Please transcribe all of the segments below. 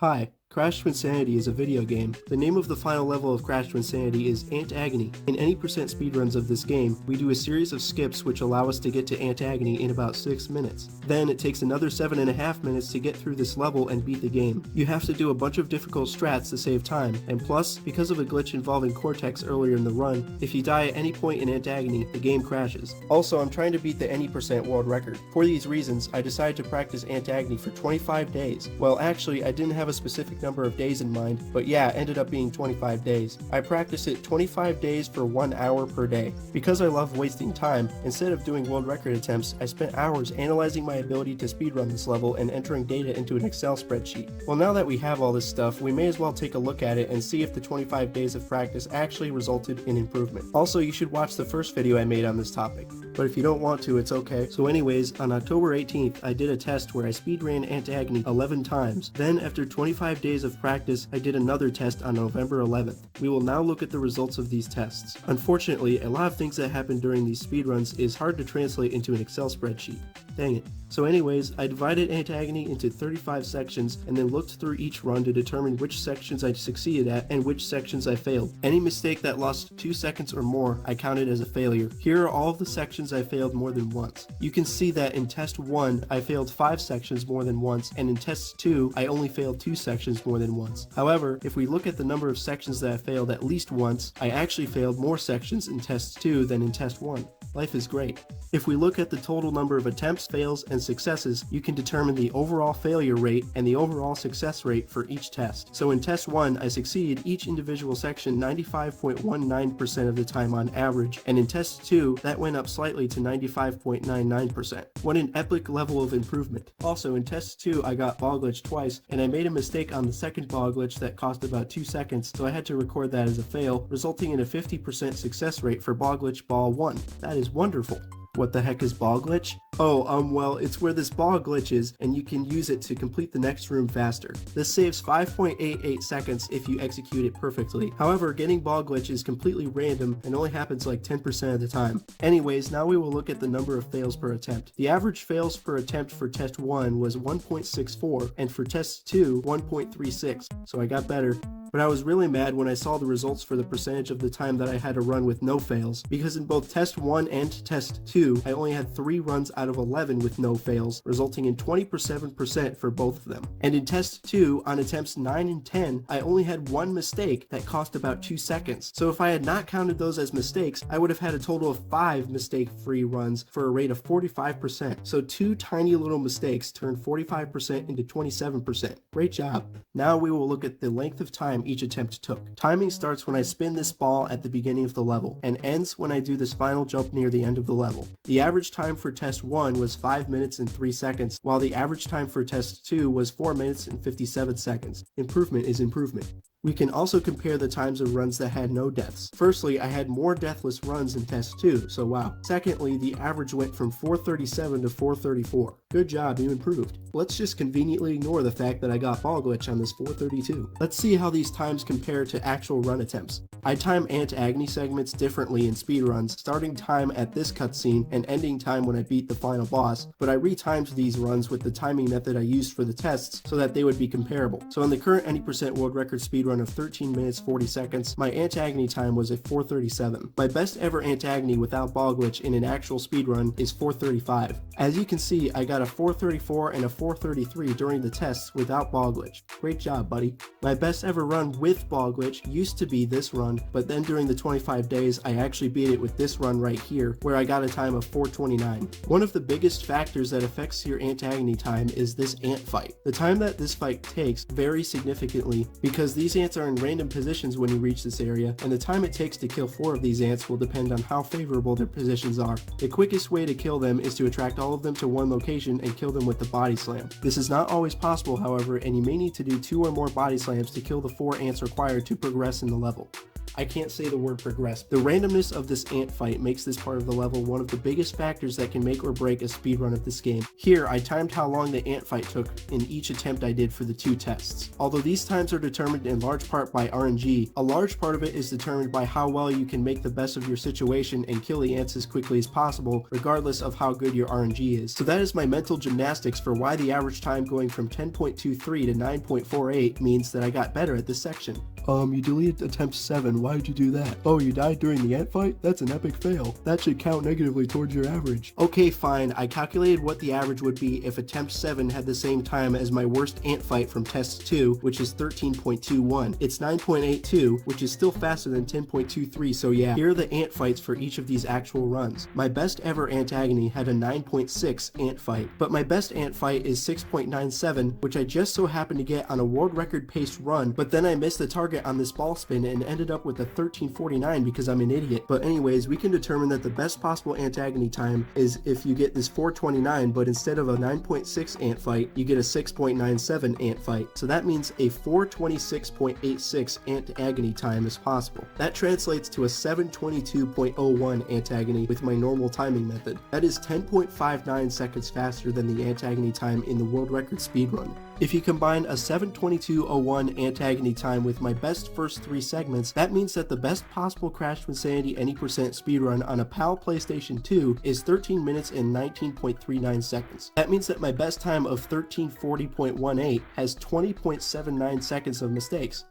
Hi, Crash Twinsanity is a video game. The name of the final level of Crash Twinsanity is Agony. In any percent speedruns of this game, we do a series of skips which allow us to get to Agony in about 6 minutes. Then it takes another 7.5 minutes to get through this level and beat the game. You have to do a bunch of difficult strats to save time, and plus, because of a glitch involving Cortex earlier in the run, if you die at any point in Agony, the game crashes. Also, I'm trying to beat the any percent world record. For these reasons, I decided to practice Agony for 25 days. Well, actually, I didn't have a specific number of days in mind, but yeah, it ended up being 25 days. I practiced it 25 days for 1 hour per day. Because I love wasting time, instead of doing world record attempts, I spent hours analyzing my ability to speedrun this level and entering data into an Excel spreadsheet. Well, now that we have all this stuff, we may as well take a look at it and see if the 25 days of practice actually resulted in improvement. Also, you should watch the first video I made on this topic, but if you don't want to, it's okay. So anyways, on October 18th, I did a test where I speedran Agony 11 times. Then, after 25 days of practice, I did another test on November 11th. We will now look at the results of these tests. Unfortunately, a lot of things that happen during these speedruns is hard to translate into an Excel spreadsheet. Dang it. So anyways, I divided Agony into 35 sections and then looked through each run to determine which sections I succeeded at and which sections I failed. Any mistake that lost 2 seconds or more, I counted as a failure. Here are all of the sections I failed more than once. You can see that in test 1, I failed 5 sections more than once, and in test 2, I only failed 2 sections more than once. However, if we look at the number of sections that I failed at least once, I actually failed more sections in test 2 than in test 1. Life is great. If we look at the total number of attempts, fails, and successes, you can determine the overall failure rate and the overall success rate for each test. So in test 1, I succeeded each individual section 95.19% of the time on average, and in test 2, that went up slightly to 95.99%. What an epic level of improvement. Also, in test 2, I got ball glitch twice, and I made a mistake on the second ball glitch that cost about 2 seconds, so I had to record that as a fail, resulting in a 50% success rate for ball glitch ball 1. That is wonderful. What the heck is ball glitch? Oh, well, it's where this ball glitches and you can use it to complete the next room faster. This saves 5.88 seconds if you execute it perfectly. However, getting ball glitch is completely random and only happens like 10% of the time. Anyways, now we will look at the number of fails per attempt. The average fails per attempt for test 1 was 1.64 and for test 2, 1.36, so I got better. But I was really mad when I saw the results for the percentage of the time that I had to run with no fails, because in both test 1 and test 2, I only had 3 runs out of 11 with no fails, resulting in 27% for both of them. And in test 2, on attempts 9 and 10, I only had 1 mistake that cost about 2 seconds. So if I had not counted those as mistakes, I would have had a total of 5 mistake-free runs for a rate of 45%. So 2 tiny little mistakes turned 45% into 27%. Great job. Now we will look at the length of time each attempt took. Timing starts when I spin this ball at the beginning of the level and ends when I do this final jump near the end of the level. The average time for test 1 was 5 minutes and 3 seconds, while the average time for test 2 was 4 minutes and 57 seconds. Improvement is improvement. We can also compare the times of runs that had no deaths. Firstly, I had more deathless runs in test 2, so wow. Secondly, the average went from 437 to 434. Good job, you improved. Let's just conveniently ignore the fact that I got ball glitch on this 432. Let's see how these times compare to actual run attempts. I time Agony segments differently in speedruns, starting time at this cutscene and ending time when I beat the final boss, but I retimed these runs with the timing method I used for the tests so that they would be comparable. So in the current any percent world record speedrun of 13 minutes 40 seconds, my Agony time was a 437. My best ever Agony without ball glitch in an actual speedrun is 435. As you can see, I got a 434 and a 433 during the tests without ball glitch. Great job, buddy. My best ever run with ball glitch used to be this run, but then during the 25 days, I actually beat it with this run right here, where I got a time of 429. One of the biggest factors that affects your Agony time is this ant fight. The time that this fight takes varies significantly because these ants are in random positions when you reach this area, and the time it takes to kill 4 of these ants will depend on how favorable their positions are. The quickest way to kill them is to attract all of them to one location and kill them with the body slam. This is not always possible, however, and you may need to do 2 or more body slams to kill the 4 ants required to progress in the level. I can't say the word progress. The randomness of this ant fight makes this part of the level one of the biggest factors that can make or break a speedrun of this game. Here, I timed how long the ant fight took in each attempt I did for the 2 tests. Although these times are determined in large part by RNG, a large part of it is determined by how well you can make the best of your situation and kill the ants as quickly as possible, regardless of how good your RNG is. So that is my mental gymnastics for why the average time going from 10.23 to 9.48 means that I got better at this section. You deleted attempt 7, why'd you do that? Oh, you died during the ant fight? That's an epic fail. That should count negatively towards your average. Okay, fine, I calculated what the average would be if attempt 7 had the same time as my worst ant fight from test 2, which is 13.21. It's 9.82, which is still faster than 10.23, so yeah, here are the ant fights for each of these actual runs. My best ever ant agony had a 9.6 ant fight, but my best ant fight is 6.97, which I just so happened to get on a world record paced run, but then I missed the target on this ball spin and ended up with a 13.49 because I'm an idiot. But anyways, we can determine that the best possible ant agony time is if you get this 4.29, but instead of a 9.6 ant fight, you get a 6.97 ant fight. So that means a 426.86 ant agony time is possible. That translates to a 722.01 ant agony with my normal timing method. That is 10.59 seconds faster than the ant agony time in the world record speedrun. If you combine a 7:22:01 ant agony time with my best first 3 segments, that means that the best possible Crash Twinsanity any % speedrun on a PAL PlayStation 2 is 13 minutes and 19.39 seconds. That means that my best time of 13:40.18 has 20.79 seconds of mistakes.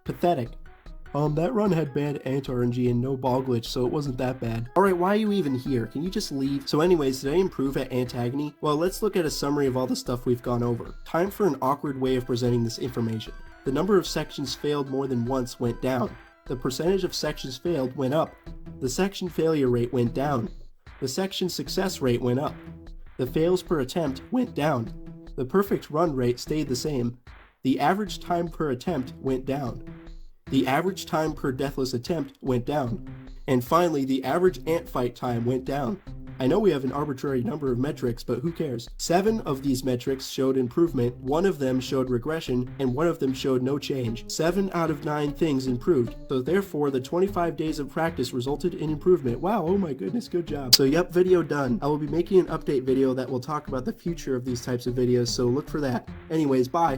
Pathetic. That run had bad ant RNG and no ball glitch, so it wasn't that bad. Alright, why are you even here? Can you just leave? So anyways, did I improve at ant agony? Well, let's look at a summary of all the stuff we've gone over. Time for an awkward way of presenting this information. The number of sections failed more than once went down. The percentage of sections failed went up. The section failure rate went down. The section success rate went up. The fails per attempt went down. The perfect run rate stayed the same. The average time per attempt went down. The average time per deathless attempt went down. And finally, the average ant fight time went down. I know we have an arbitrary number of metrics, but who cares? 7 of these metrics showed improvement, 1 of them showed regression, and 1 of them showed no change. 7 out of 9 things improved, so therefore the 25 days of practice resulted in improvement. Wow, oh my goodness, good job. So yep, video done. I will be making an update video that will talk about the future of these types of videos, so look for that. Anyways, bye!